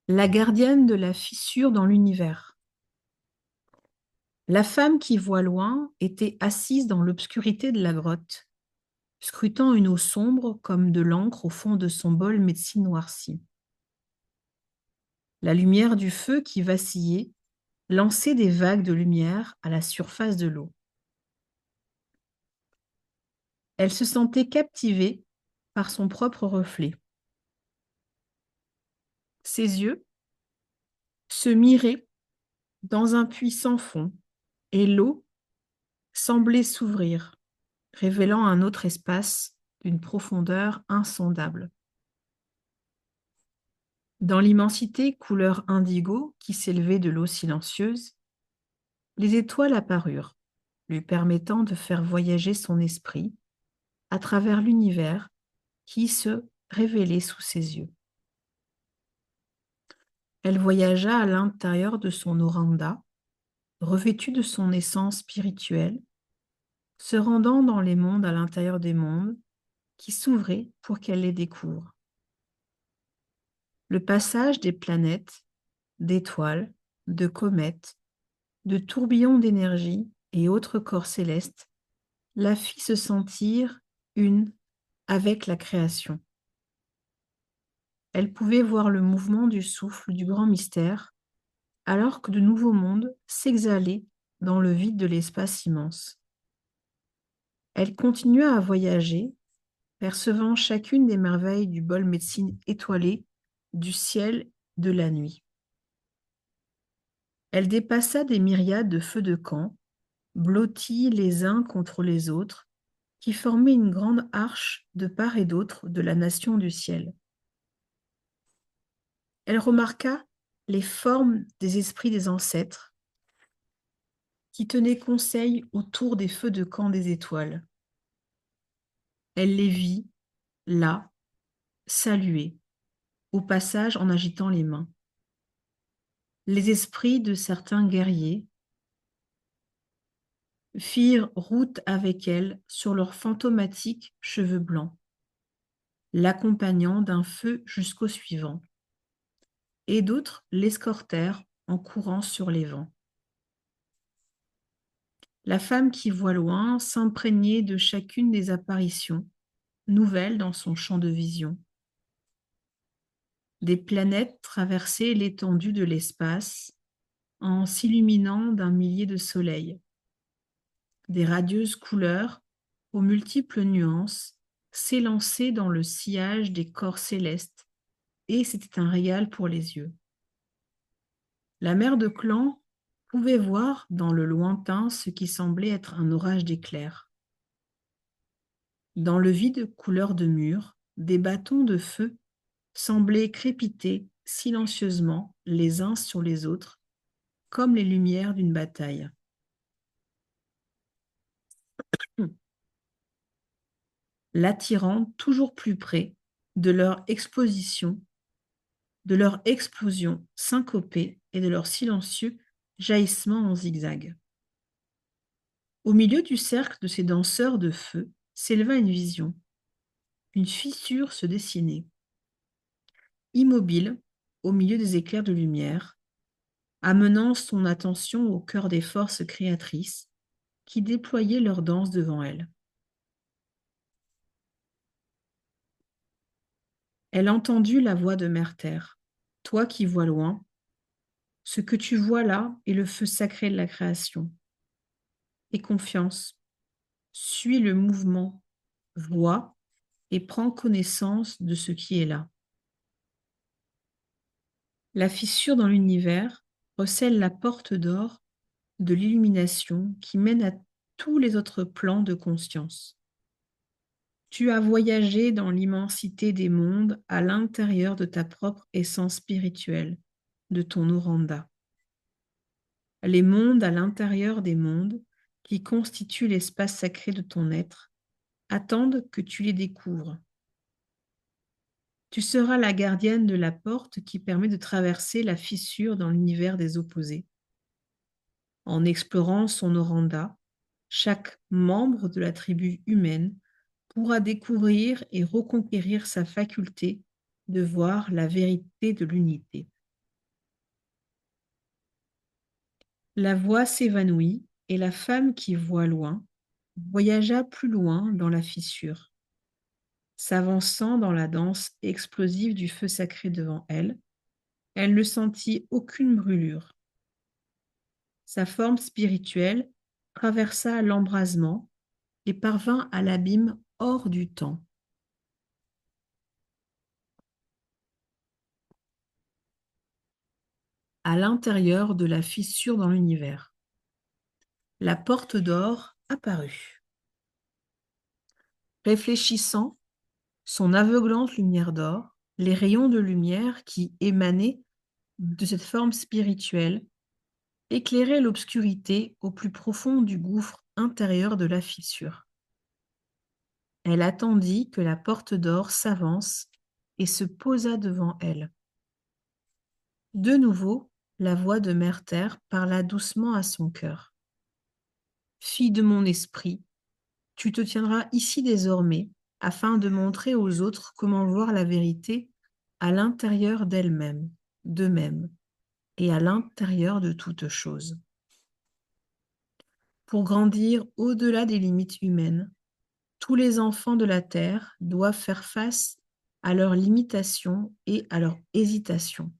La gardienne de la fissure dans l'univers. La femme qui voit loin était assise dans l'obscurité de la grotte, scrutant une eau sombre comme de l'encre au fond de son bol médecine noirci. La lumière du feu qui vacillait lançait des vagues de lumière à la surface de l'eau. Elle se sentait captivée par son propre reflet. Ses yeux se miraient dans un puits sans fond et l'eau semblait s'ouvrir, révélant un autre espace d'une profondeur insondable. Dans l'immensité couleur indigo qui s'élevait de l'eau silencieuse, les étoiles apparurent, lui permettant de faire voyager son esprit à travers l'univers qui se révélait sous ses yeux. Elle voyagea à l'intérieur de son oranda, revêtue de son essence spirituelle, se rendant dans les mondes à l'intérieur des mondes qui s'ouvraient pour qu'elle les découvre. Le passage des planètes, d'étoiles, de comètes, de tourbillons d'énergie et autres corps célestes la fit se sentir une avec la création. Elle pouvait voir le mouvement du souffle du grand mystère, alors que de nouveaux mondes s'exhalaient dans le vide de l'espace immense. Elle continua à voyager, percevant chacune des merveilles du bol médecine étoilé du ciel de la nuit. Elle dépassa des myriades de feux de camp, blottis les uns contre les autres, qui formaient une grande arche de part et d'autre de la nation du ciel. Elle remarqua les formes des esprits des ancêtres qui tenaient conseil autour des feux de camp des étoiles. Elle les vit, là, saluer, au passage en agitant les mains. Les esprits de certains guerriers firent route avec elle sur leurs fantomatiques cheveux blancs, l'accompagnant d'un feu jusqu'au suivant, et d'autres l'escortèrent en courant sur les vents. La femme qui voit loin s'imprégnait de chacune des apparitions, nouvelles dans son champ de vision. Des planètes traversaient l'étendue de l'espace en s'illuminant d'un millier de soleils. Des radieuses couleurs, aux multiples nuances, s'élançaient dans le sillage des corps célestes, et c'était un régal pour les yeux. La mère de clan pouvait voir dans le lointain ce qui semblait être un orage d'éclairs. Dans le vide couleur de mur, des bâtons de feu semblaient crépiter silencieusement les uns sur les autres, comme les lumières d'une bataille. L'attirant toujours plus près de leur exposition, de leur explosion syncopée et de leur silencieux jaillissement en zigzag. Au milieu du cercle de ces danseurs de feu s'éleva une vision. Une fissure se dessinait. Immobile, au milieu des éclairs de lumière, amenant son attention au cœur des forces créatrices qui déployaient leur danse devant elle. Elle entendit la voix de Mère Terre. Toi qui vois loin, ce que tu vois là est le feu sacré de la création. Aie confiance, suis le mouvement, vois et prends connaissance de ce qui est là. La fissure dans l'univers recèle la porte d'or de l'illumination qui mène à tous les autres plans de conscience. Tu as voyagé dans l'immensité des mondes à l'intérieur de ta propre essence spirituelle, de ton oranda. Les mondes à l'intérieur des mondes, qui constituent l'espace sacré de ton être, attendent que tu les découvres. Tu seras la gardienne de la porte qui permet de traverser la fissure dans l'univers des opposés. En explorant son oranda, chaque membre de la tribu humaine pourra découvrir et reconquérir sa faculté de voir la vérité de l'unité. La voix s'évanouit et la femme qui voit loin voyagea plus loin dans la fissure. S'avançant dans la danse explosive du feu sacré devant elle, elle ne sentit aucune brûlure. Sa forme spirituelle traversa l'embrasement et parvint à l'abîme hors du temps. À l'intérieur de la fissure dans l'univers. La porte d'or apparut. Réfléchissant, son aveuglante lumière d'or, les rayons de lumière qui émanaient de cette forme spirituelle éclairaient l'obscurité au plus profond du gouffre intérieur de la fissure. Elle attendit que la porte d'or s'avance et se posa devant elle. De nouveau, la voix de Mère Terre parla doucement à son cœur. Fille de mon esprit, tu te tiendras ici désormais afin de montrer aux autres comment voir la vérité à l'intérieur d'elles-mêmes, d'eux-mêmes et à l'intérieur de toute chose. Pour grandir au-delà des limites humaines, tous les enfants de la terre doivent faire face à leurs limitations et à leurs hésitations.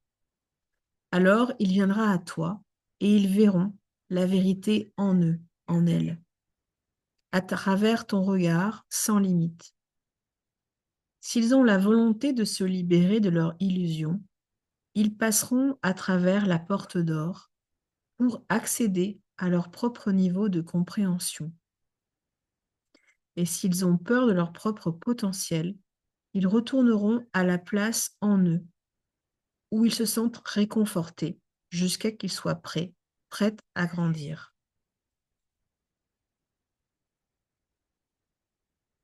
Alors il viendra à toi et ils verront la vérité en eux, en elles, à travers ton regard sans limite. S'ils ont la volonté de se libérer de leur illusion, ils passeront à travers la porte d'or pour accéder à leur propre niveau de compréhension. Et s'ils ont peur de leur propre potentiel, ils retourneront à la place en eux, où ils se sentent réconfortés jusqu'à qu'ils soient prêts à grandir.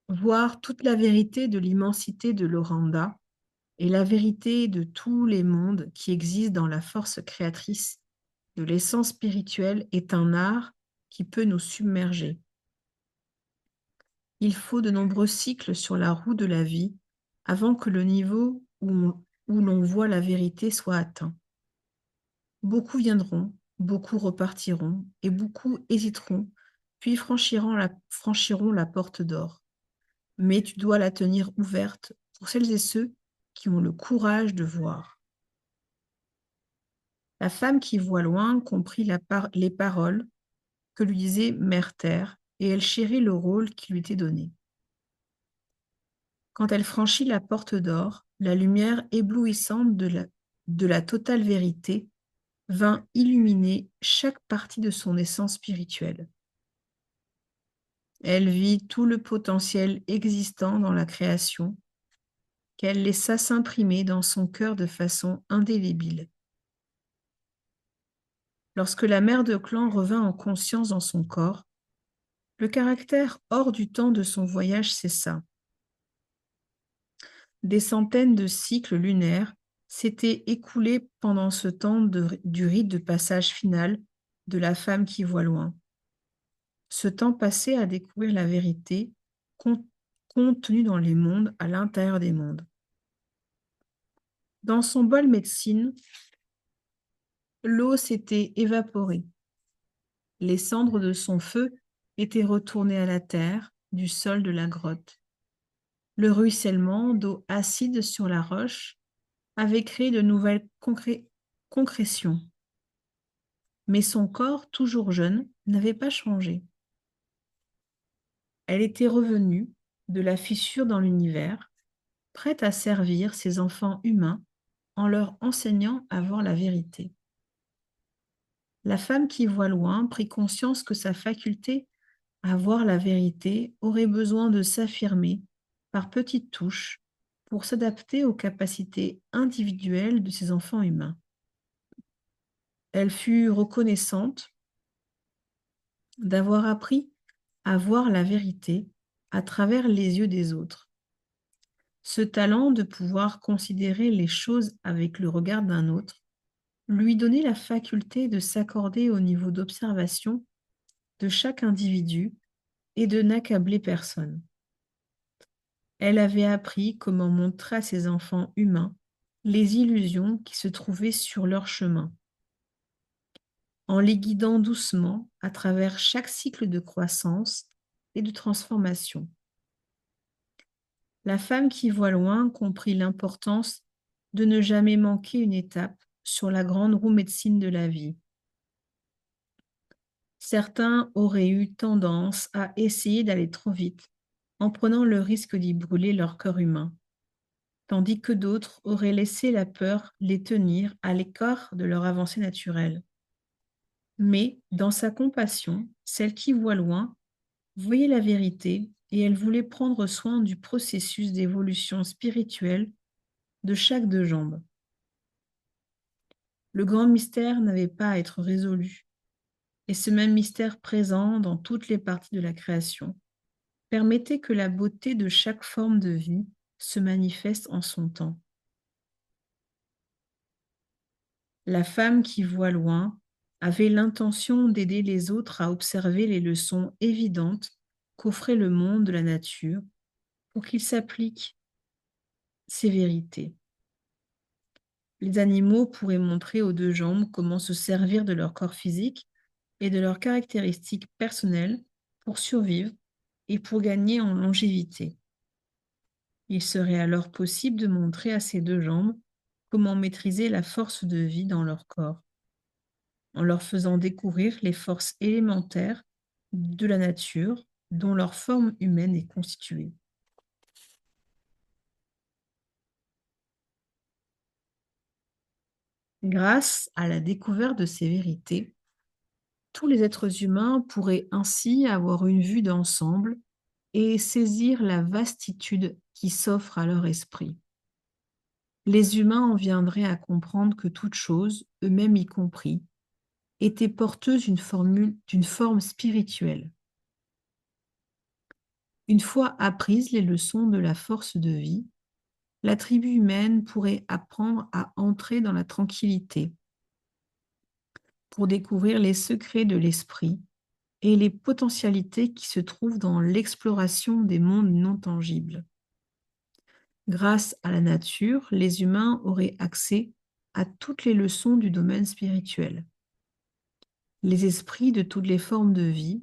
Voir toute la vérité de l'immensité de l'Oranda et la vérité de tous les mondes qui existent dans la force créatrice de l'essence spirituelle est un art qui peut nous submerger. Il faut de nombreux cycles sur la roue de la vie avant que le niveau où l'on voit la vérité soit atteint. Beaucoup viendront, beaucoup repartiront et beaucoup hésiteront, puis franchiront la porte d'or. Mais tu dois la tenir ouverte pour celles et ceux qui ont le courage de voir. La femme qui voit loin comprit les paroles que lui disait Mère Terre et elle chérit le rôle qui lui était donné. Quand elle franchit la porte d'or, la lumière éblouissante de la totale vérité vint illuminer chaque partie de son essence spirituelle. Elle vit tout le potentiel existant dans la création qu'elle laissa s'imprimer dans son cœur de façon indélébile. Lorsque la mère de clan revint en conscience dans son corps, le caractère hors du temps de son voyage cessa. Des centaines de cycles lunaires s'étaient écoulés pendant ce temps du rite de passage final de la femme qui voit loin. Ce temps passé à découvrir la vérité contenue dans les mondes, à l'intérieur des mondes. Dans son bol médecine, l'eau s'était évaporée. Les cendres de son feu étaient retournées à la terre du sol de la grotte. Le ruissellement d'eau acide sur la roche avait créé de nouvelles concrétions. Mais son corps, toujours jeune, n'avait pas changé. Elle était revenue de la fissure dans l'univers, prête à servir ses enfants humains en leur enseignant à voir la vérité. La femme qui voit loin prit conscience que sa faculté à voir la vérité aurait besoin de s'affirmer par petites touches pour s'adapter aux capacités individuelles de ses enfants humains. Elle fut reconnaissante d'avoir appris à voir la vérité à travers les yeux des autres. Ce talent de pouvoir considérer les choses avec le regard d'un autre lui donnait la faculté de s'accorder au niveau d'observation de chaque individu et de n'accabler personne. Elle avait appris comment montrer à ses enfants humains les illusions qui se trouvaient sur leur chemin. en les guidant doucement à travers chaque cycle de croissance et de transformation. La femme qui voit loin comprit l'importance de ne jamais manquer une étape sur la grande roue médecine de la vie. Certains auraient eu tendance à essayer d'aller trop vite, en prenant le risque d'y brûler leur corps humain, tandis que d'autres auraient laissé la peur les tenir à l'écart de leur avancée naturelle. Mais, dans sa compassion, celle qui voit loin voyait la vérité et elle voulait prendre soin du processus d'évolution spirituelle de chaque deux jambes. Le grand mystère n'avait pas à être résolu, et ce même mystère présent dans toutes les parties de la création permettait que la beauté de chaque forme de vie se manifeste en son temps. La femme qui voit loin avait l'intention d'aider les autres à observer les leçons évidentes qu'offrait le monde de la nature pour qu'ils s'appliquent ces vérités. Les animaux pourraient montrer aux deux jambes comment se servir de leur corps physique et de leurs caractéristiques personnelles pour survivre et pour gagner en longévité. Il serait alors possible de montrer à ces deux jambes comment maîtriser la force de vie dans leur corps, en leur faisant découvrir les forces élémentaires de la nature dont leur forme humaine est constituée. Grâce à la découverte de ces vérités, tous les êtres humains pourraient ainsi avoir une vue d'ensemble et saisir la vastitude qui s'offre à leur esprit. Les humains en viendraient à comprendre que toute chose, eux-mêmes y compris, était porteuse d'une forme spirituelle. Une fois apprises les leçons de la force de vie, la tribu humaine pourrait apprendre à entrer dans la tranquillité pour découvrir les secrets de l'esprit et les potentialités qui se trouvent dans l'exploration des mondes non tangibles. Grâce à la nature, les humains auraient accès à toutes les leçons du domaine spirituel. Les esprits de toutes les formes de vie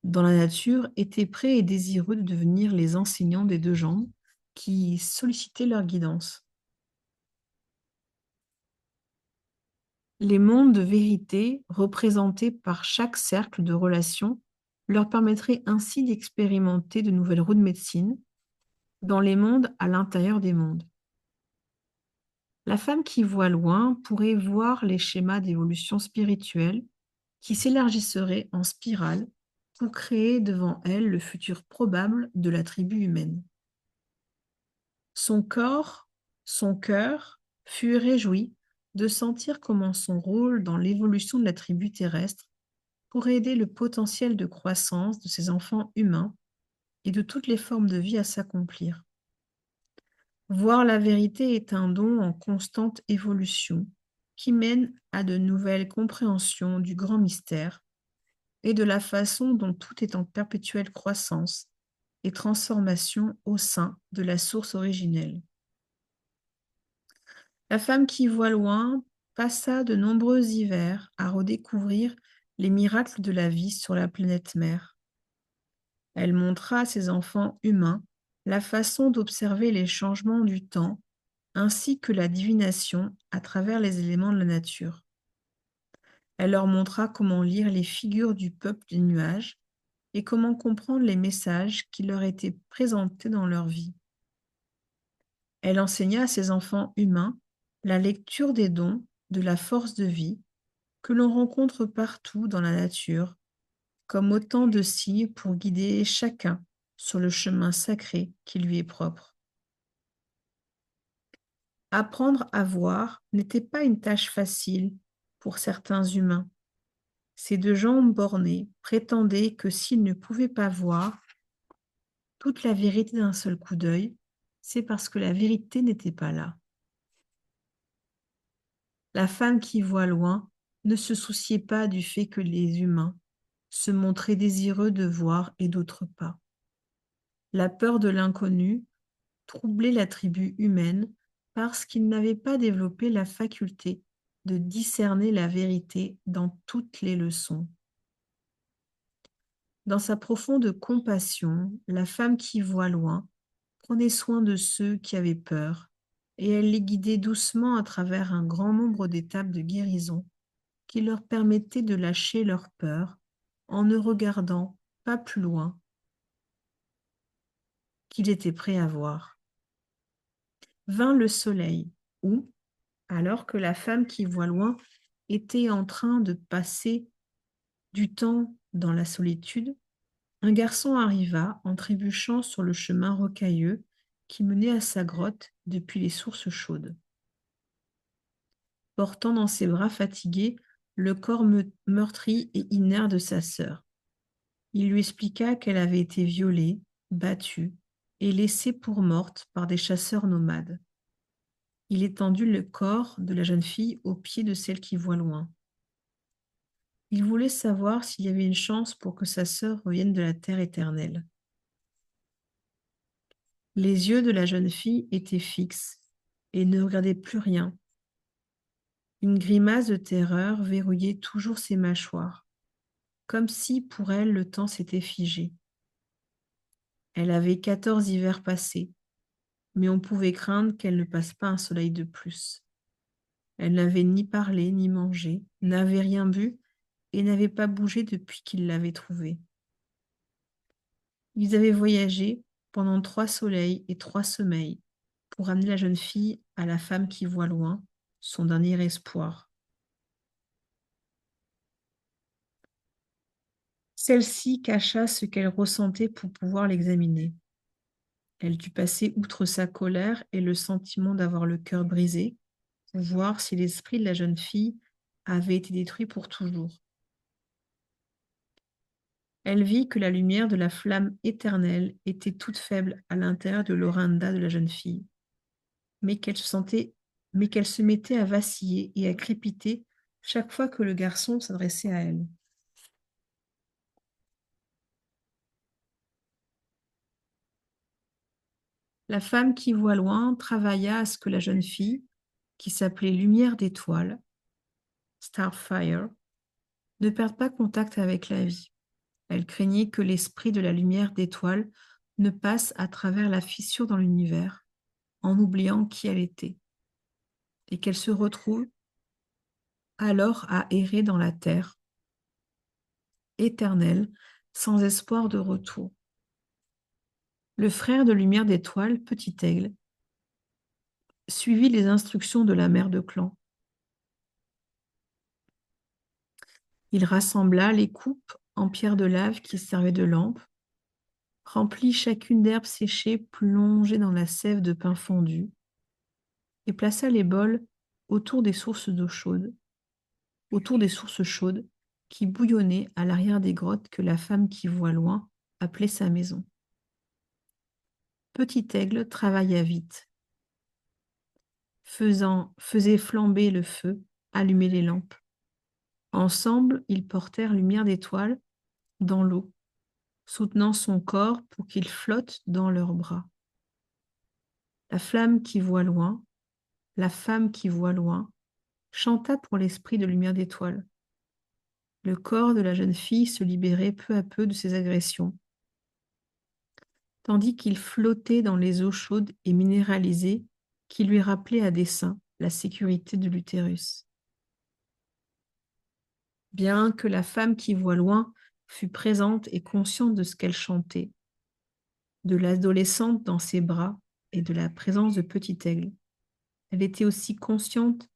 dans la nature étaient prêts et désireux de devenir les enseignants des deux jambes qui sollicitaient leur guidance. Les mondes de vérité représentés par chaque cercle de relations leur permettraient ainsi d'expérimenter de nouvelles routes de médecine dans les mondes à l'intérieur des mondes. La femme qui voit loin pourrait voir les schémas d'évolution spirituelle qui s'élargisseraient en spirale pour créer devant elle le futur probable de la tribu humaine. Son corps, son cœur fut réjoui de sentir comment son rôle dans l'évolution de la tribu terrestre pourrait aider le potentiel de croissance de ses enfants humains et de toutes les formes de vie à s'accomplir. Voir la vérité est un don en constante évolution qui mène à de nouvelles compréhensions du grand mystère et de la façon dont tout est en perpétuelle croissance et transformation au sein de la source originelle. La femme qui voit loin passa de nombreux hivers à redécouvrir les miracles de la vie sur la planète mère. Elle montra à ses enfants humains la façon d'observer les changements du temps ainsi que la divination à travers les éléments de la nature. Elle leur montra comment lire les figures du peuple des nuages et comment comprendre les messages qui leur étaient présentés dans leur vie. Elle enseigna à ses enfants humains la lecture des dons de la force de vie que l'on rencontre partout dans la nature, comme autant de signes pour guider chacun sur le chemin sacré qui lui est propre. Apprendre à voir n'était pas une tâche facile pour certains humains. Ces deux jambes bornées prétendaient que s'ils ne pouvaient pas voir toute la vérité d'un seul coup d'œil, c'est parce que la vérité n'était pas là. La femme qui voit loin ne se souciait pas du fait que les humains se montraient désireux de voir et d'autres pas. La peur de l'inconnu troublait la tribu humaine parce qu'ils n'avaient pas développé la faculté de discerner la vérité dans toutes les leçons. Dans sa profonde compassion, la femme qui voit loin prenait soin de ceux qui avaient peur, et elle les guidait doucement à travers un grand nombre d'étapes de guérison qui leur permettaient de lâcher leur peur en ne regardant pas plus loin qu'ils étaient prêts à voir. Vint le soleil, où, alors que la femme qui voit loin était en train de passer du temps dans la solitude, un garçon arriva en trébuchant sur le chemin rocailleux qui menait à sa grotte depuis les sources chaudes. Portant dans ses bras fatigués le corps meurtri et inerte de sa sœur. Il lui expliqua qu'elle avait été violée, battue et laissée pour morte par des chasseurs nomades. Il étendit le corps de la jeune fille aux pieds de celle qui voit loin. Il voulait savoir s'il y avait une chance pour que sa sœur revienne de la terre éternelle. Les yeux de la jeune fille étaient fixes et ne regardaient plus rien. Une grimace de terreur verrouillait toujours ses mâchoires, comme si pour elle le temps s'était figé. Elle avait 14 hivers passés, mais on pouvait craindre qu'elle ne passe pas un soleil de plus. Elle n'avait ni parlé ni mangé, n'avait rien bu et n'avait pas bougé depuis qu'il l'avait trouvée. Ils avaient voyagé pendant 3 soleils et 3 sommeils pour amener la jeune fille à la femme qui voit loin, son dernier espoir. Celle-ci cacha ce qu'elle ressentait pour pouvoir l'examiner. Elle dut passer outre sa colère et le sentiment d'avoir le cœur brisé pour voir si l'esprit de la jeune fille avait été détruit pour toujours. Elle vit que la lumière de la flamme éternelle était toute faible à l'intérieur de l'oranda de la jeune fille, mais qu'elle se mettait à vaciller et à crépiter chaque fois que le garçon s'adressait à elle. La femme qui voit loin travailla à ce que la jeune fille, qui s'appelait Lumière d'étoile, Starfire, ne perde pas contact avec la vie. Elle craignait que l'esprit de la lumière d'étoile ne passe à travers la fissure dans l'univers, en oubliant qui elle était, et qu'elle se retrouve alors à errer dans la terre, éternelle, sans espoir de retour. Le frère de Lumière d'étoile, Petit Aigle, suivit les instructions de la mère de clan. Il rassembla les coupes en pierre de lave qui servaient de lampe, remplit chacune d'herbes séchées plongées dans la sève de pain fondu, et plaça les bols autour des sources d'eau chaude, autour des sources chaudes qui bouillonnaient à l'arrière des grottes que la femme qui voit loin appelait sa maison. Petit Aigle travailla vite, faisait flamber le feu, allumer les lampes. Ensemble, ils portèrent Lumière d'étoile dans l'eau, soutenant son corps pour qu'il flotte dans leurs bras. La flamme qui voit loin, la femme qui voit loin, chanta pour l'esprit de Lumière d'étoile. Le corps de la jeune fille se libérait peu à peu de ses agressions, tandis qu'il flottait dans les eaux chaudes et minéralisées qui lui rappelaient à dessein la sécurité de l'utérus. Bien que la femme qui voit loin fût présente et consciente de ce qu'elle chantait, de l'adolescente dans ses bras et de la présence de Petit Aigle, elle était aussi consciente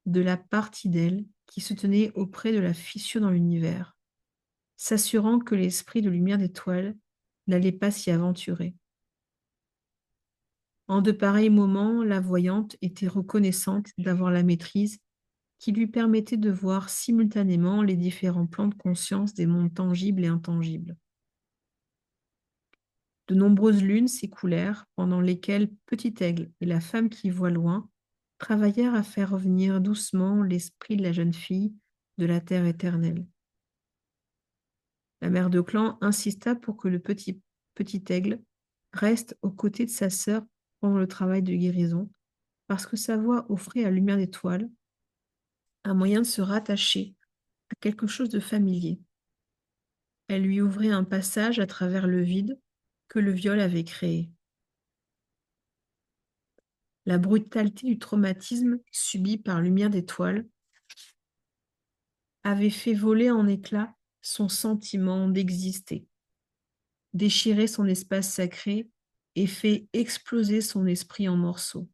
de la partie d'elle qui se tenait auprès de la fissure dans l'univers, s'assurant que l'esprit de Lumière d'étoile n'allait pas s'y aventurer. En de pareils moments, la voyante était reconnaissante d'avoir la maîtrise qui lui permettait de voir simultanément les différents plans de conscience des mondes tangibles et intangibles. De nombreuses lunes s'écoulèrent pendant lesquelles Petit Aigle et la femme qui voit loin travaillèrent à faire revenir doucement l'esprit de la jeune fille de la terre éternelle. La mère de clan insista pour que le petit Aigle reste aux côtés de sa sœur pendant le travail de guérison, parce que sa voix offrait à Lumière d'étoile un moyen de se rattacher à quelque chose de familier. Elle lui ouvrait un passage à travers le vide que le viol avait créé. La brutalité du traumatisme subi par Lumière d'étoile avait fait voler en éclats son sentiment d'exister, déchiré son espace sacré et fait exploser son esprit en morceaux.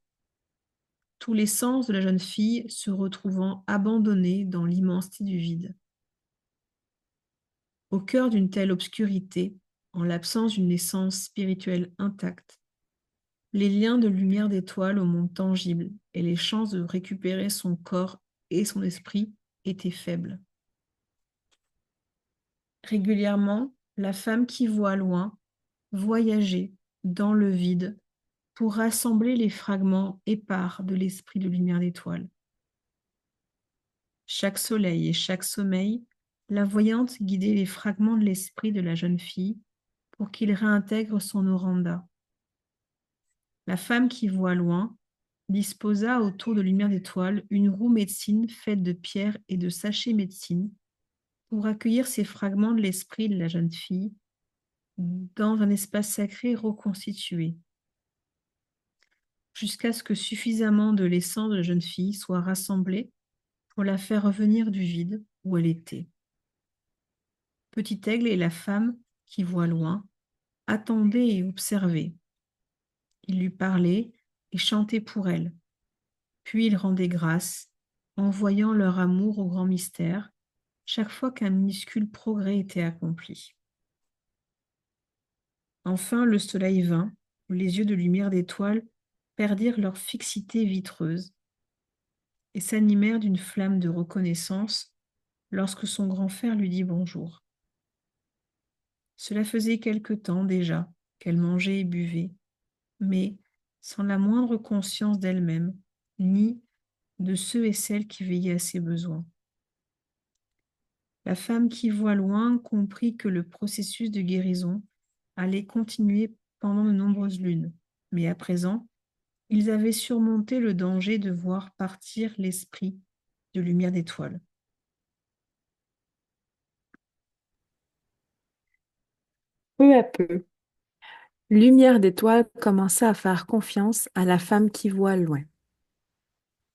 Tous les sens de la jeune fille se retrouvant abandonnés dans l'immensité du vide. Au cœur d'une telle obscurité, en l'absence d'une essence spirituelle intacte, les liens de lumière d'étoile au monde tangible et les chances de récupérer son corps et son esprit étaient faibles. Régulièrement, la femme qui voit loin voyageait dans le vide pour rassembler les fragments épars de l'esprit de lumière d'étoile. Chaque soleil et chaque sommeil, la voyante guidait les fragments de l'esprit de la jeune fille pour qu'il réintègre son oranda. La femme qui voit loin disposa autour de Lumière d'étoile une roue médecine faite de pierres et de sachets médecine pour accueillir ces fragments de l'esprit de la jeune fille dans un espace sacré reconstitué, jusqu'à ce que suffisamment de l'essence de la jeune fille soit rassemblée pour la faire revenir du vide où elle était. Petit Aigle et la femme qui voit loin attendaient et observaient. Il lui parlait et chantait pour elle. Puis il rendait grâce, en voyant leur amour au grand mystère, chaque fois qu'un minuscule progrès était accompli. Enfin, le soleil vint, où les yeux de lumière d'étoile perdirent leur fixité vitreuse et s'animèrent d'une flamme de reconnaissance lorsque son grand frère lui dit bonjour. Cela faisait quelque temps déjà qu'elle mangeait et buvait, mais sans la moindre conscience d'elle-même, ni de ceux et celles qui veillaient à ses besoins. La femme qui voit loin comprit que le processus de guérison allait continuer pendant de nombreuses lunes, mais à présent, ils avaient surmonté le danger de voir partir l'esprit de lumière d'étoile. Peu à peu, Lumière d'étoile commença à faire confiance à la femme qui voit loin.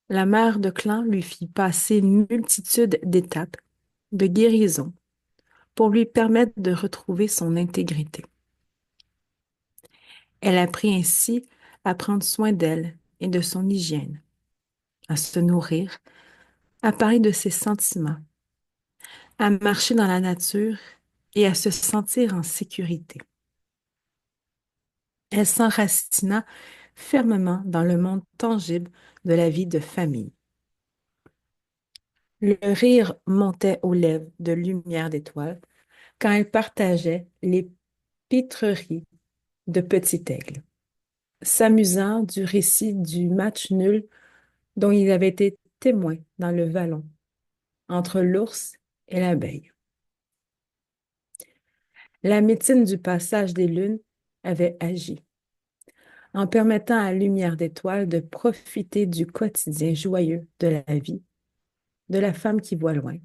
La mère de clan lui fit passer une multitude d'étapes de guérison pour lui permettre de retrouver son intégrité. Elle apprit ainsi à prendre soin d'elle et de son hygiène, à se nourrir, à parler de ses sentiments, à marcher dans la nature et à se sentir en sécurité. Elle s'enracina fermement dans le monde tangible de la vie de famille. Le rire montait aux lèvres de Lumière d'étoile quand elle partageait les pitreries de Petit Aigle, s'amusant du récit du match nul dont il avait été témoin dans le vallon entre l'ours et l'abeille. La médecine du passage des lunes avait agi, en permettant à Lumière d'étoile de profiter du quotidien joyeux de la vie de la femme qui voit loin.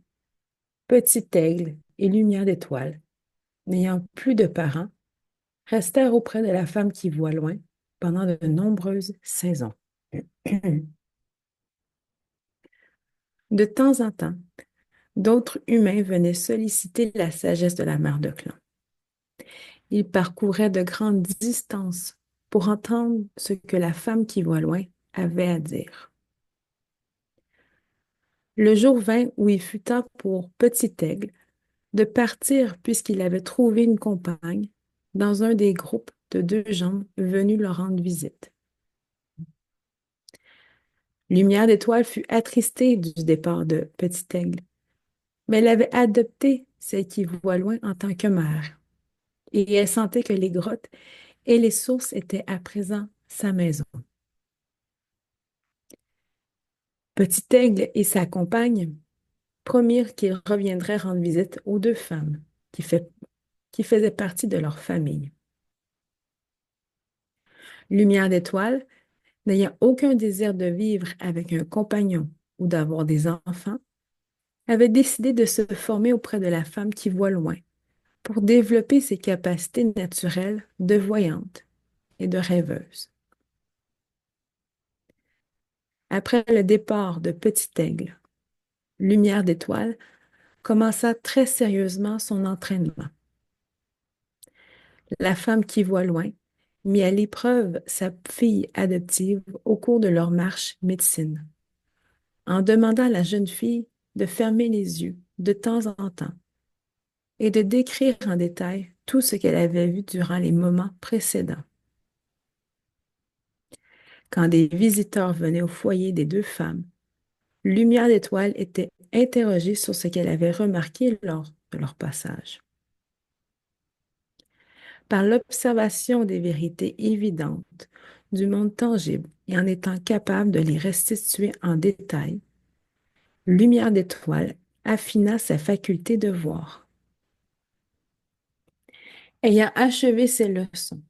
Petit Aigle et Lumière d'étoile, n'ayant plus de parents, restèrent auprès de la femme qui voit loin pendant de nombreuses saisons. De temps en temps, d'autres humains venaient solliciter la sagesse de la mère de clan. Ils parcouraient de grandes distances pour entendre ce que la femme qui voit loin avait à dire. Le jour vint où il fut temps pour Petit Aigle de partir puisqu'il avait trouvé une compagne dans un des groupes de deux jambes venus leur rendre visite. Lumière d'étoile fut attristée du départ de Petit Aigle, mais elle avait adopté celle qui voit loin en tant que mère, et elle sentait que les grottes et les sources étaient à présent sa maison. Petit Aigle et sa compagne promirent qu'ils reviendraient rendre visite aux deux femmes qui faisaient partie de leur famille. Lumière d'étoile, n'ayant aucun désir de vivre avec un compagnon ou d'avoir des enfants, avait décidé de se former auprès de la femme qui voit loin pour développer ses capacités naturelles de voyante et de rêveuse. Après le départ de Petit Aigle, Lumière d'étoile commença très sérieusement son entraînement. La femme qui voit loin mit à l'épreuve sa fille adoptive au cours de leur marche médecine, en demandant à la jeune fille de fermer les yeux de temps en temps et de décrire en détail tout ce qu'elle avait vu durant les moments précédents. Quand des visiteurs venaient au foyer des deux femmes, Lumière d'étoile était interrogée sur ce qu'elle avait remarqué lors de leur passage. Par l'observation des vérités évidentes du monde tangible et en étant capable de les restituer en détail, Lumière d'étoile affina sa faculté de voir. Ayant achevé ses leçons,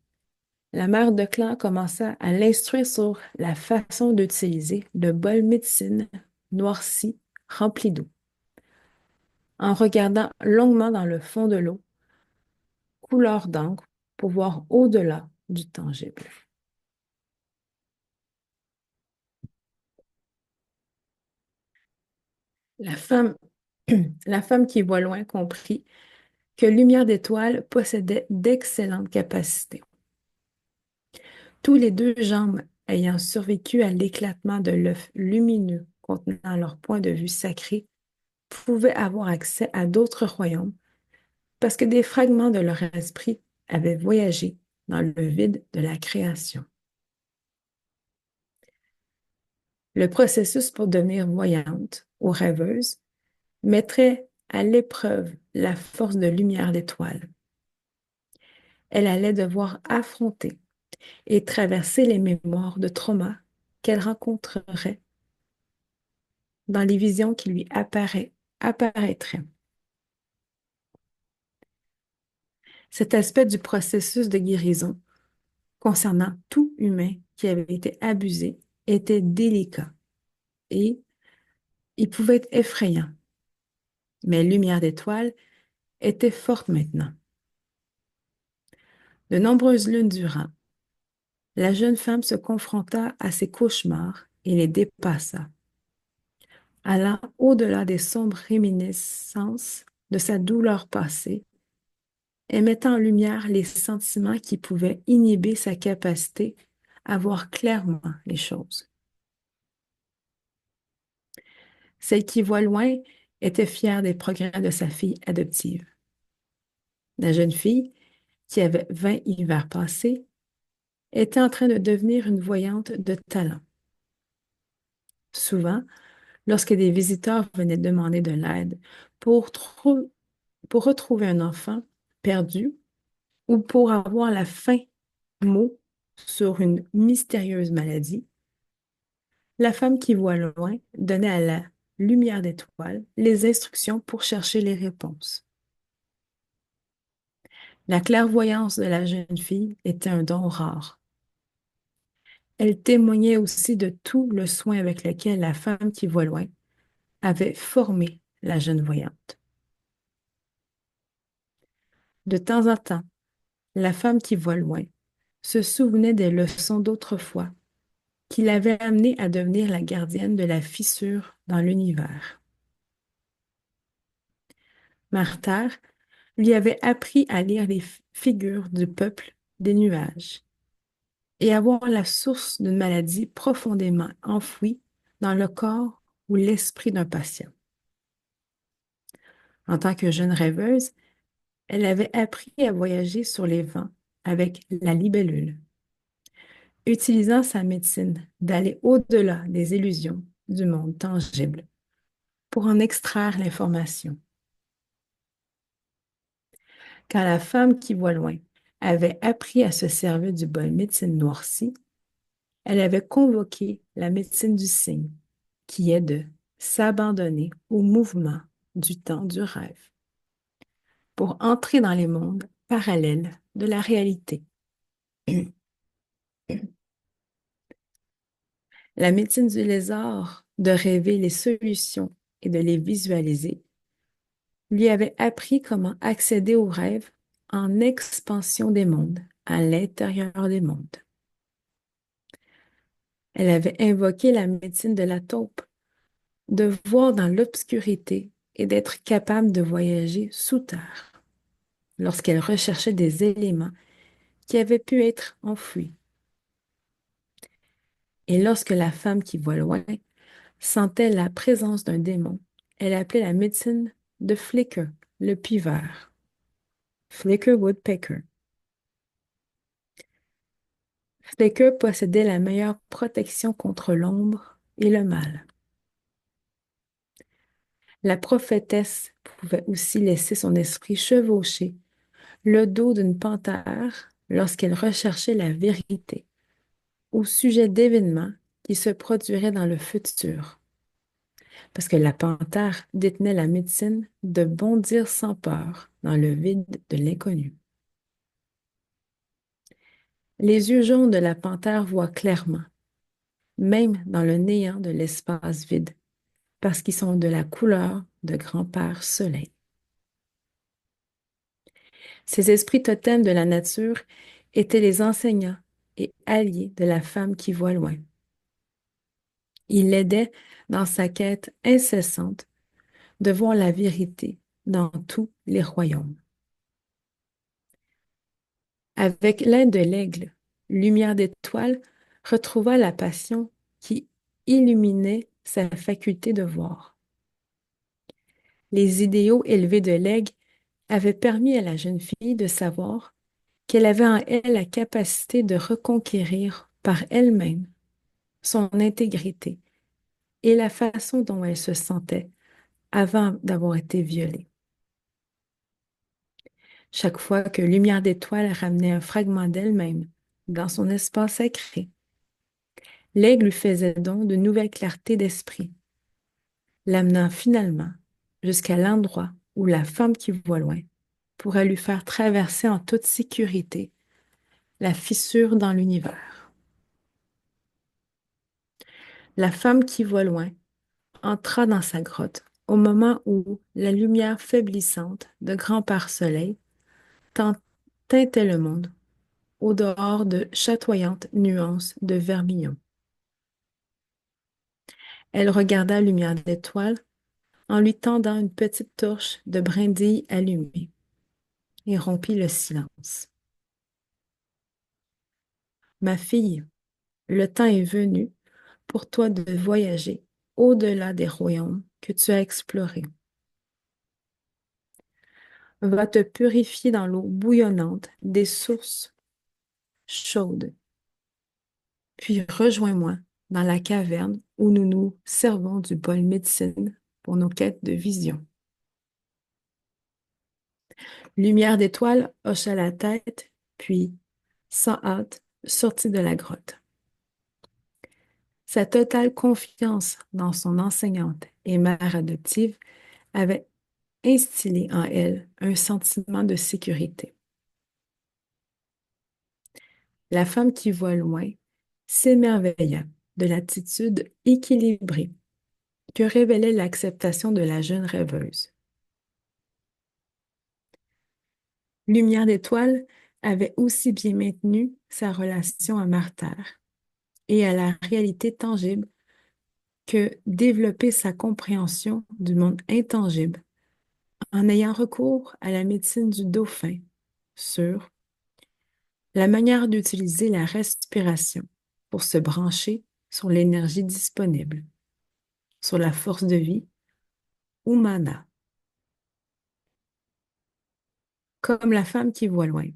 la mère de clan commença à l'instruire sur la façon d'utiliser le bol médecine noirci rempli d'eau, en regardant longuement dans le fond de l'eau, couleur d'encre, pour voir au-delà du tangible. La femme, la femme qui voit loin comprit que Lumière d'étoile possédait d'excellentes capacités. Tous les deux jambes ayant survécu à l'éclatement de l'œuf lumineux contenant leur point de vue sacré pouvaient avoir accès à d'autres royaumes parce que des fragments de leur esprit avaient voyagé dans le vide de la création. Le processus pour devenir voyante ou rêveuse mettrait à l'épreuve la force de Lumière d'étoile. Elle allait devoir affronter et traverser les mémoires de trauma qu'elle rencontrerait dans les visions qui lui apparaîtraient. Cet aspect du processus de guérison concernant tout humain qui avait été abusé était délicat et il pouvait être effrayant. Mais Lumière d'étoile était forte maintenant. De nombreuses lunes durant, la jeune femme se confronta à ses cauchemars et les dépassa, allant au-delà des sombres réminiscences de sa douleur passée et mettant en lumière les sentiments qui pouvaient inhiber sa capacité à voir clairement les choses. Celle qui voit loin était fière des progrès de sa fille adoptive. La jeune fille, qui avait 20 hivers passés, était en train de devenir une voyante de talent. Souvent, lorsque des visiteurs venaient demander de l'aide pour, pour retrouver un enfant perdu ou pour avoir la fin mot sur une mystérieuse maladie, la femme qui voit loin donnait à la lumière d'étoile les instructions pour chercher les réponses. La clairvoyance de la jeune fille était un don rare. Elle témoignait aussi de tout le soin avec lequel la femme qui voit loin avait formé la jeune voyante. De temps en temps, la femme qui voit loin se souvenait des leçons d'autrefois qui l'avaient amenée à devenir la gardienne de la fissure dans l'univers. Martha lui avait appris à lire les figures du peuple des nuages et à voir la source d'une maladie profondément enfouie dans le corps ou l'esprit d'un patient. En tant que jeune rêveuse, elle avait appris à voyager sur les vents avec la libellule, utilisant sa médecine d'aller au-delà des illusions du monde tangible pour en extraire l'information. Quand la femme qui voit loin avait appris à se servir du bol médecine noirci, elle avait convoqué la médecine du signe, qui est de s'abandonner au mouvement du temps du rêve, pour entrer dans les mondes parallèles de la réalité. La médecine du lézard de rêver les solutions et de les visualiser, lui avait appris comment accéder aux rêves en expansion des mondes, à l'intérieur des mondes. Elle avait invoqué la médecine de la taupe, de voir dans l'obscurité et d'être capable de voyager sous terre lorsqu'elle recherchait des éléments qui avaient pu être enfouis. Et lorsque la femme qui voit loin sentait la présence d'un démon, elle appelait la médecine de Flicker, le pivert, Flicker Woodpecker. Flicker possédait la meilleure protection contre l'ombre et le mal. La prophétesse pouvait aussi laisser son esprit chevaucher le dos d'une panthère lorsqu'elle recherchait la vérité au sujet d'événements qui se produiraient dans le futur, parce que la panthère détenait la médecine de bondir sans peur dans le vide de l'inconnu. Les yeux jaunes de la panthère voient clairement, même dans le néant de l'espace vide, parce qu'ils sont de la couleur de grand-père soleil. Ces esprits totems de la nature étaient les enseignants et alliés de la femme qui voit loin. Ils l'aidaient dans sa quête incessante de voir la vérité dans tous les royaumes. Avec l'aide de l'aigle, Lumière d'étoile retrouva la passion qui illuminait sa faculté de voir. Les idéaux élevés de l'aigle avaient permis à la jeune fille de savoir qu'elle avait en elle la capacité de reconquérir par elle-même son intégrité et la façon dont elle se sentait avant d'avoir été violée. Chaque fois que Lumière d'étoile ramenait un fragment d'elle-même dans son espace sacré, l'aigle lui faisait don de nouvelles clartés d'esprit, l'amenant finalement jusqu'à l'endroit où la femme qui voit loin pourrait lui faire traverser en toute sécurité la fissure dans l'univers. La femme qui voit loin entra dans sa grotte au moment où la lumière faiblissante de grand-père soleil teintait le monde au dehors de chatoyantes nuances de vermillon. Elle regarda Lumière d'étoile en lui tendant une petite torche de brindilles allumée et rompit le silence. Ma fille, le temps est venu pour toi de voyager au-delà des royaumes que tu as explorés. Va te purifier dans l'eau bouillonnante des sources chaudes, puis rejoins-moi dans la caverne où nous nous servons du bol médecine pour nos quêtes de vision. Lumière d'étoile hocha la tête, puis, sans hâte, sortit de la grotte. Sa totale confiance dans son enseignante et mère adoptive avait instillé en elle un sentiment de sécurité. La femme qui voit loin s'émerveilla de l'attitude équilibrée que révélait l'acceptation de la jeune rêveuse. Lumière d'étoile avait aussi bien maintenu sa relation à Martère et à la réalité tangible que développer sa compréhension du monde intangible en ayant recours à la médecine du dauphin sur la manière d'utiliser la respiration pour se brancher sur l'énergie disponible, sur la force de vie ou mana. Comme la femme qui voit loin,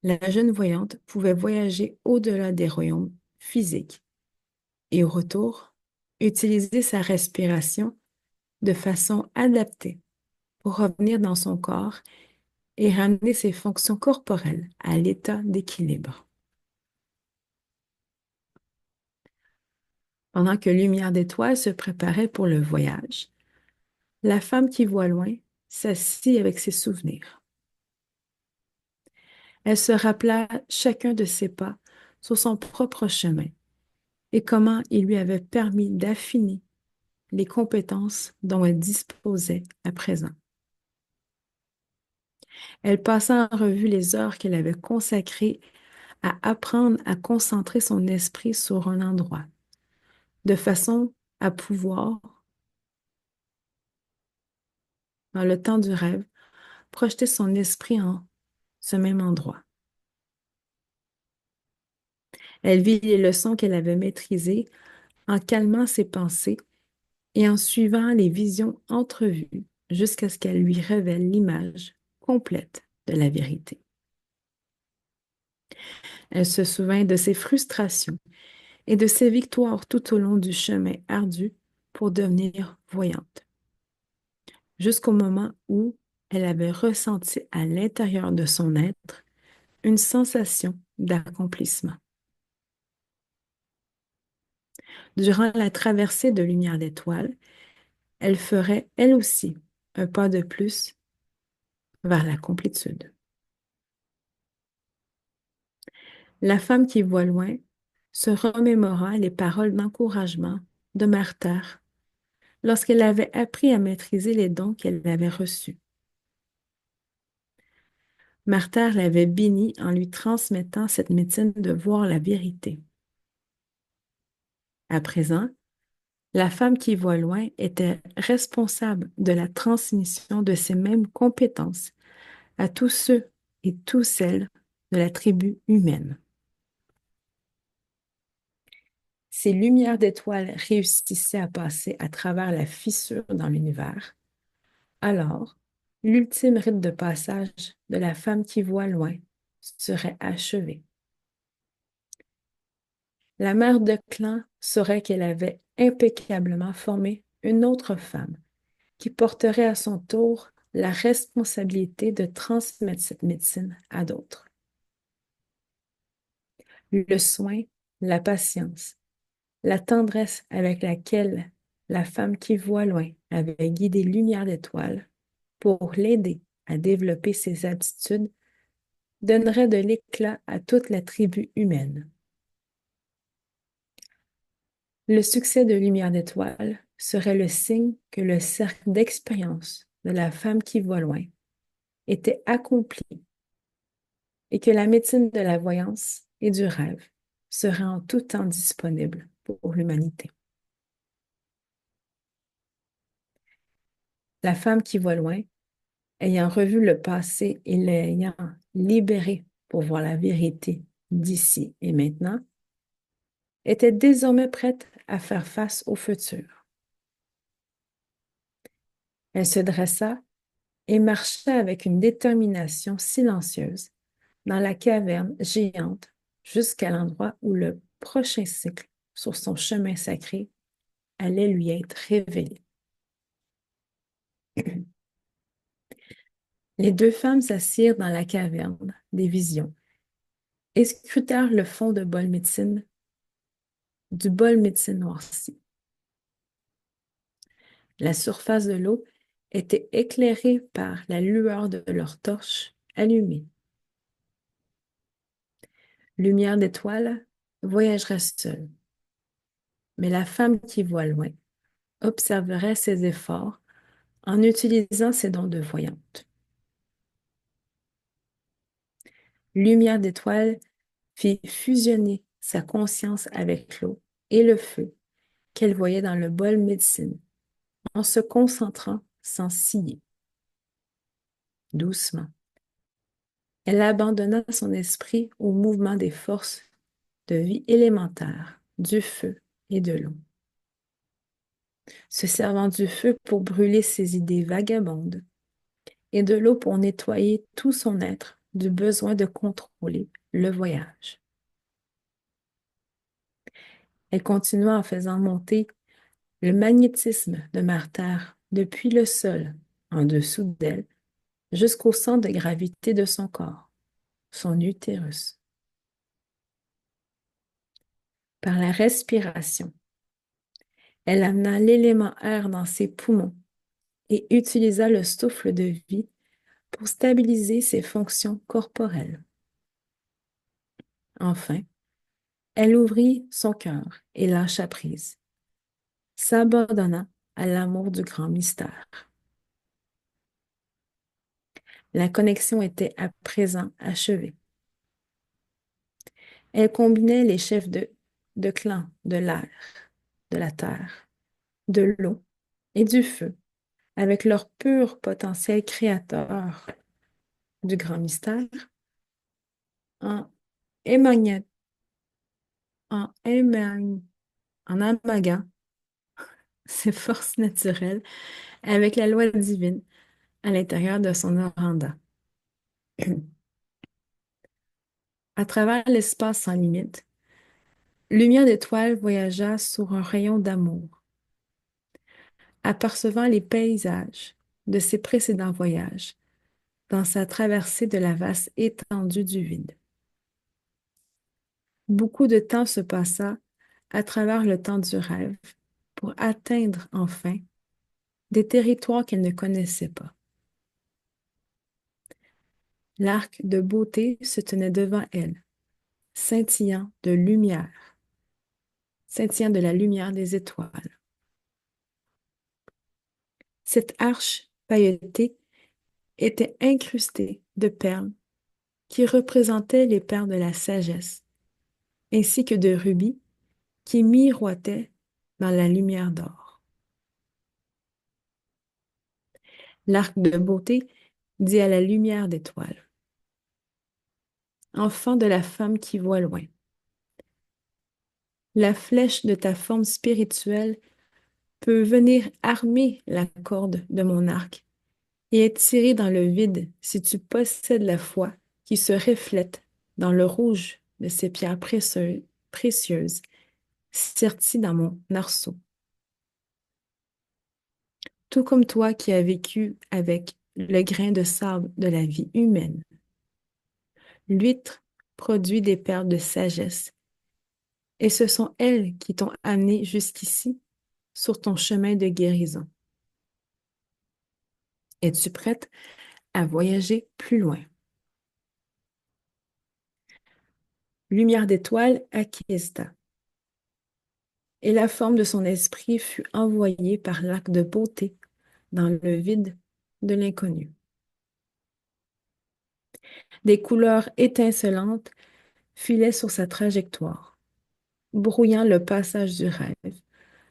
la jeune voyante pouvait voyager au-delà des royaumes physiques et au retour, utiliser sa respiration de façon adaptée pour revenir dans son corps et ramener ses fonctions corporelles à l'état d'équilibre. Pendant que Lumière d'étoile se préparait pour le voyage, la femme qui voit loin s'assit avec ses souvenirs. Elle se rappela chacun de ses pas sur son propre chemin et comment il lui avait permis d'affiner les compétences dont elle disposait à présent. Elle passa en revue les heures qu'elle avait consacrées à apprendre à concentrer son esprit sur un endroit, de façon à pouvoir, dans le temps du rêve, projeter son esprit en ce même endroit. Elle vit les leçons qu'elle avait maîtrisées en calmant ses pensées et en suivant les visions entrevues jusqu'à ce qu'elle lui révèle l'image complète de la vérité. Elle se souvint de ses frustrations et de ses victoires tout au long du chemin ardu pour devenir voyante, jusqu'au moment où elle avait ressenti à l'intérieur de son être une sensation d'accomplissement. Durant la traversée de Lumière d'étoiles, elle ferait, elle aussi, un pas de plus vers la complétude. La femme qui voit loin se remémora les paroles d'encouragement de Martha lorsqu'elle avait appris à maîtriser les dons qu'elle avait reçus. Martha l'avait bénie en lui transmettant cette médecine de voir la vérité. À présent, la femme qui voit loin était responsable de la transmission de ces mêmes compétences à tous ceux et toutes celles de la tribu humaine. Ces lumières d'étoiles réussissaient à passer à travers la fissure dans l'univers. Alors, l'ultime rite de passage de la femme qui voit loin serait achevé. La mère de clan saurait qu'elle avait impeccablement formé une autre femme qui porterait à son tour la responsabilité de transmettre cette médecine à d'autres. Le soin, la patience, la tendresse avec laquelle la femme qui voit loin avait guidé Lumière d'étoile pour l'aider à développer ses aptitudes donnerait de l'éclat à toute la tribu humaine. Le succès de Lumière d'étoile serait le signe que le cercle d'expérience de la femme qui voit loin était accompli et que la médecine de la voyance et du rêve serait en tout temps disponible pour l'humanité. La femme qui voit loin, ayant revu le passé et l'ayant libérée pour voir la vérité d'ici et maintenant, était désormais prête à faire face au futur. Elle se dressa et marcha avec une détermination silencieuse dans la caverne géante jusqu'à l'endroit où le prochain cycle sur son chemin sacré allait lui être révélé. Les deux femmes s'assirent dans la caverne des visions et scrutèrent le fond du bol médecine noirci. La surface de l'eau était éclairée par la lueur de leurs torches allumées. Lumière d'étoile voyagerait seule, mais la femme qui voit loin observerait ses efforts en utilisant ses dons de voyante. Lumière d'étoile fit fusionner sa conscience avec l'eau et le feu qu'elle voyait dans le bol médecine en se concentrant sans ciller. Doucement, elle abandonna son esprit au mouvement des forces de vie élémentaires, du feu et de l'eau, se servant du feu pour brûler ses idées vagabondes et de l'eau pour nettoyer tout son être du besoin de contrôler le voyage. Elle continua en faisant monter le magnétisme de Martha depuis le sol, en dessous d'elle, jusqu'au centre de gravité de son corps, son utérus. Par la respiration, elle amena l'élément air dans ses poumons et utilisa le souffle de vie pour stabiliser ses fonctions corporelles. Enfin, elle ouvrit son cœur et lâcha prise, s'abandonna à l'amour du grand mystère. La connexion était à présent achevée. Elle combinait les chefs de clan de l'air, de la terre, de l'eau et du feu avec leur pur potentiel créateur du grand mystère en émagnant, en émagnant, en amalgamant ses forces naturelles avec la loi divine à l'intérieur de son oranda. À travers l'espace sans limite, Lumière d'étoile voyagea sur un rayon d'amour, apercevant les paysages de ses précédents voyages dans sa traversée de la vaste étendue du vide. Beaucoup de temps se passa à travers le temps du rêve pour atteindre enfin des territoires qu'elle ne connaissait pas. L'arc de beauté se tenait devant elle, scintillant de lumière, scintillant de la lumière des étoiles. Cette arche pailletée était incrustée de perles qui représentaient les perles de la sagesse, ainsi que de rubis qui miroitaient dans la lumière d'or. L'arc de beauté dit à la lumière d'étoiles, enfant de la femme qui voit loin, la flèche de ta forme spirituelle peut venir armer la corde de mon arc et être tirée dans le vide si tu possèdes la foi qui se reflète dans le rouge de ces pierres précieuses serties dans mon arceau. Tout comme toi qui as vécu avec le grain de sable de la vie humaine. L'huître produit des perles de sagesse, et ce sont elles qui t'ont amené jusqu'ici sur ton chemin de guérison. Es-tu prête à voyager plus loin? Lumière d'étoile acquiesça, et la forme de son esprit fut envoyée par l'arc de beauté dans le vide de l'inconnu. Des couleurs étincelantes filaient sur sa trajectoire, brouillant le passage du rêve,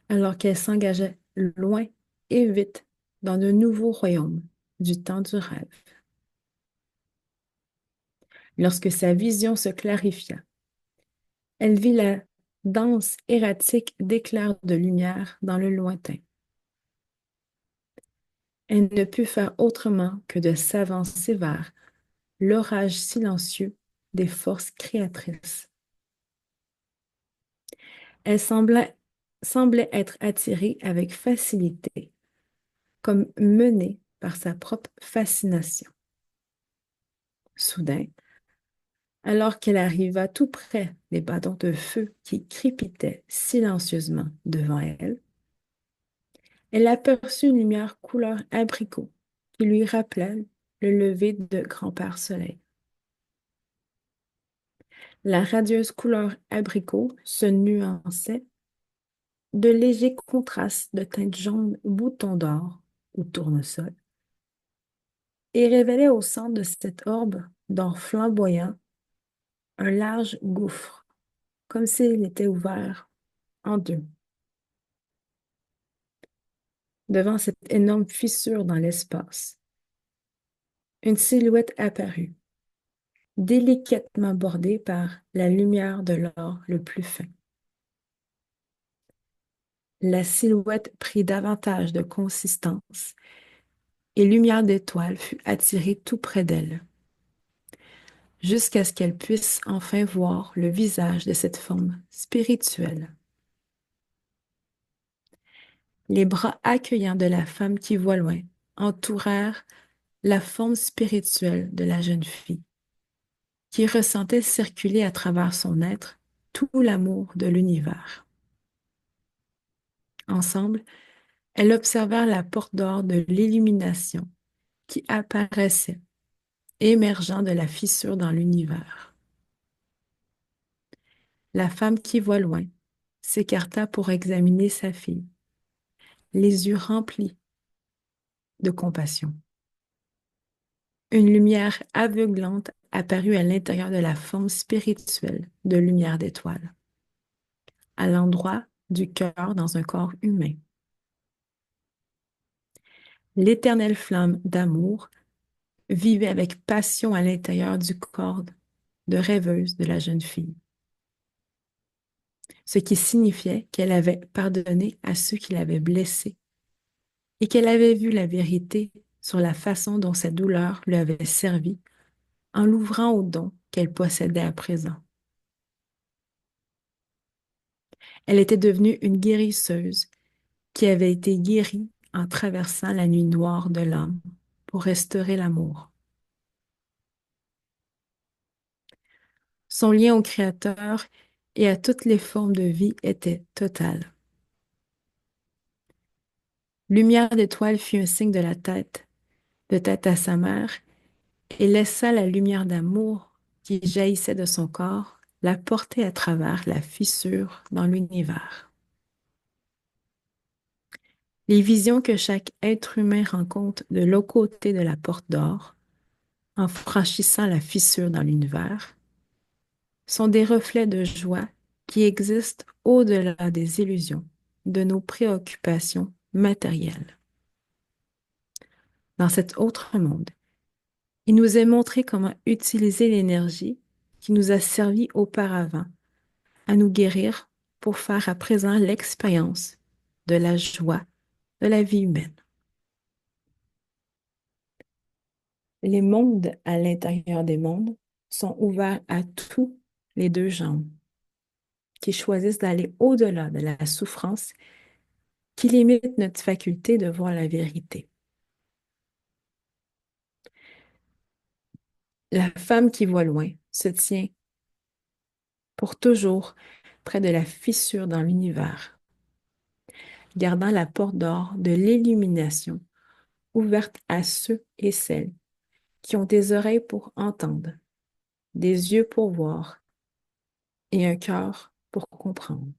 alors qu'elle s'engageait loin et vite dans de nouveaux royaumes du temps du rêve. Lorsque sa vision se clarifia, elle vit la danse erratique d'éclairs de lumière dans le lointain. Elle ne put faire autrement que de s'avancer vers l'orage silencieux des forces créatrices. Elle semblait être attirée avec facilité, comme menée par sa propre fascination. Soudain, alors qu'elle arriva tout près des bâtons de feu qui crépitaient silencieusement devant elle, elle aperçut une lumière couleur abricot qui lui rappelait le lever de grand-père soleil. La radieuse couleur abricot se nuançait de légers contrastes de teintes jaunes bouton d'or ou tournesol et révélait au centre de cette orbe d'or flamboyant un large gouffre, comme s'il était ouvert en deux. Devant cette énorme fissure dans l'espace, une silhouette apparut, délicatement bordée par la lumière de l'or le plus fin. La silhouette prit davantage de consistance et Lumière d'étoile fut attirée tout près d'elle, jusqu'à ce qu'elle puisse enfin voir le visage de cette forme spirituelle. Les bras accueillants de la femme qui voit loin entourèrent la forme spirituelle de la jeune fille, qui ressentait circuler à travers son être tout l'amour de l'univers. Ensemble, elles observèrent la porte d'or de l'illumination qui apparaissait, émergeant de la fissure dans l'univers. La femme qui voit loin s'écarta pour examiner sa fille. les yeux remplis de compassion. Une lumière aveuglante apparut à l'intérieur de la forme spirituelle de lumière d'étoile, à l'endroit du cœur dans un corps humain. L'éternelle flamme d'amour vivait avec passion à l'intérieur du corps de rêveuse de la jeune fille, ce qui signifiait qu'elle avait pardonné à ceux qui l'avaient blessée et qu'elle avait vu la vérité sur la façon dont sa douleur lui avait servi en l'ouvrant au don qu'elle possédait à présent. Elle était devenue une guérisseuse qui avait été guérie en traversant la nuit noire de l'âme pour restaurer l'amour. Son lien au Créateur et à toutes les formes de vie était total. Lumière d'étoile fit un signe de tête à sa mère, et laissa la lumière d'amour qui jaillissait de son corps la porter à travers la fissure dans l'univers. Les visions que chaque être humain rencontre de l'autre côté de la porte d'or, en franchissant la fissure dans l'univers, sont des reflets de joie qui existent au-delà des illusions, de nos préoccupations matérielles. Dans cet autre monde, il nous est montré comment utiliser l'énergie qui nous a servi auparavant à nous guérir pour faire à présent l'expérience de la joie de la vie humaine. Les mondes à l'intérieur des mondes sont ouverts à tous les deux genres qui choisissent d'aller au-delà de la souffrance qui limite notre faculté de voir la vérité. La femme qui voit loin se tient pour toujours près de la fissure dans l'univers, gardant la porte d'or de l'illumination ouverte à ceux et celles qui ont des oreilles pour entendre, des yeux pour voir et un cœur pour comprendre.